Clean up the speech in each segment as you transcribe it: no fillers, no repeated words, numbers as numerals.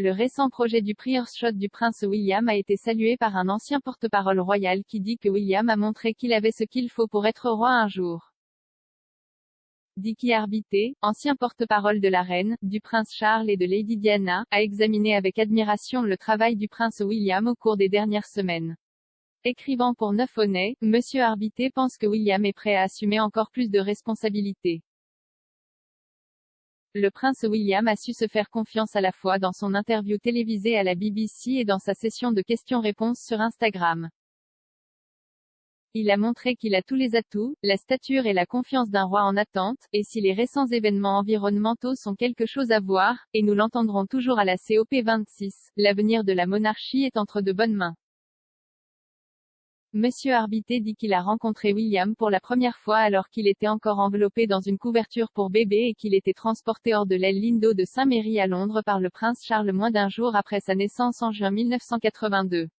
Le récent projet du Prior's Shot du prince William a été salué par un ancien porte-parole royal qui dit que William a montré qu'il avait ce qu'il faut pour être roi un jour. Dickie Arbité, ancien porte-parole de la reine, du prince Charles et de Lady Diana, a examiné avec admiration le travail du prince William au cours des dernières semaines. Écrivant pour 9 Honnêt, Monsieur Arbité pense que William est prêt à assumer encore plus de responsabilités. Le prince William a su se faire confiance à la fois dans son interview télévisée à la BBC et dans sa session de questions-réponses sur Instagram. Il a montré qu'il a tous les atouts, la stature et la confiance d'un roi en attente, et si les récents événements environnementaux sont quelque chose à voir, et nous l'entendrons toujours à la COP26, l'avenir de la monarchie est entre de bonnes mains. Monsieur Arbité dit qu'il a rencontré William pour la première fois alors qu'il était encore enveloppé dans une couverture pour bébé et qu'il était transporté hors de l'aile Lindo de Saint-Mary à Londres par le prince Charles moins d'un jour après sa naissance en juin 1982.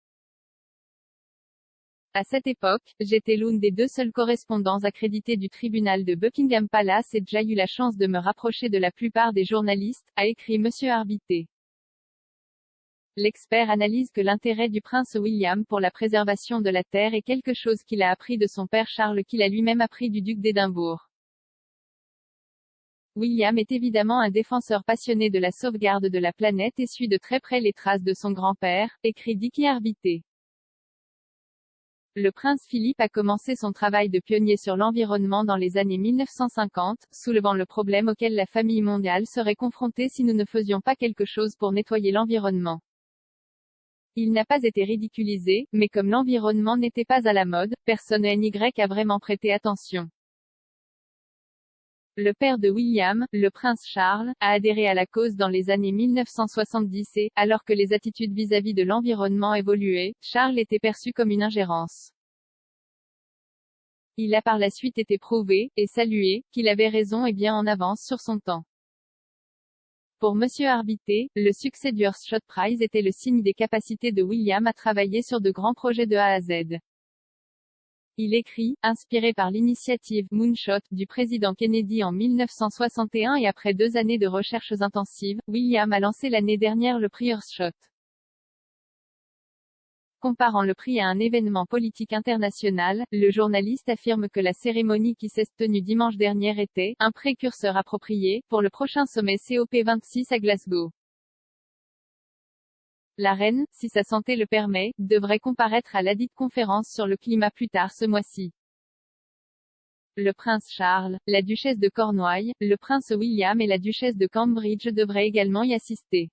À cette époque, j'étais l'une des 2 seuls correspondants accrédités du tribunal de Buckingham Palace et j'ai eu la chance de me rapprocher de la plupart des journalistes, a écrit Monsieur Arbité. L'expert analyse que l'intérêt du prince William pour la préservation de la terre est quelque chose qu'il a appris de son père Charles qu'il a lui-même appris du duc d'Édimbourg. William est évidemment un défenseur passionné de la sauvegarde de la planète et suit de très près les traces de son grand-père, écrit Dickie Arbité. Le prince Philippe a commencé son travail de pionnier sur l'environnement dans les années 1950, soulevant le problème auquel la famille mondiale serait confrontée si nous ne faisions pas quelque chose pour nettoyer l'environnement. Il n'a pas été ridiculisé, mais comme l'environnement n'était pas à la mode, personne n'y a vraiment prêté attention. Le père de William, le prince Charles, a adhéré à la cause dans les années 1970 et, alors que les attitudes vis-à-vis de l'environnement évoluaient, Charles était perçu comme une ingérence. Il a par la suite été prouvé, et salué, qu'il avait raison et bien en avance sur son temps. Pour Monsieur Arbité, le succès du Earth's Shot Prize était le signe des capacités de William à travailler sur de grands projets de A à Z. Il écrit, inspiré par l'initiative Moonshot du président Kennedy en 1961 et après 2 années de recherches intensives, William a lancé l'année dernière le prix Earth's Shot. Comparant le prix à un événement politique international, le journaliste affirme que la cérémonie qui s'est tenue dimanche dernier était un précurseur approprié pour le prochain sommet COP26 à Glasgow. La reine, si sa santé le permet, devrait comparaître à ladite conférence sur le climat plus tard ce mois-ci. Le prince Charles, la duchesse de Cornouailles, le prince William et la duchesse de Cambridge devraient également y assister.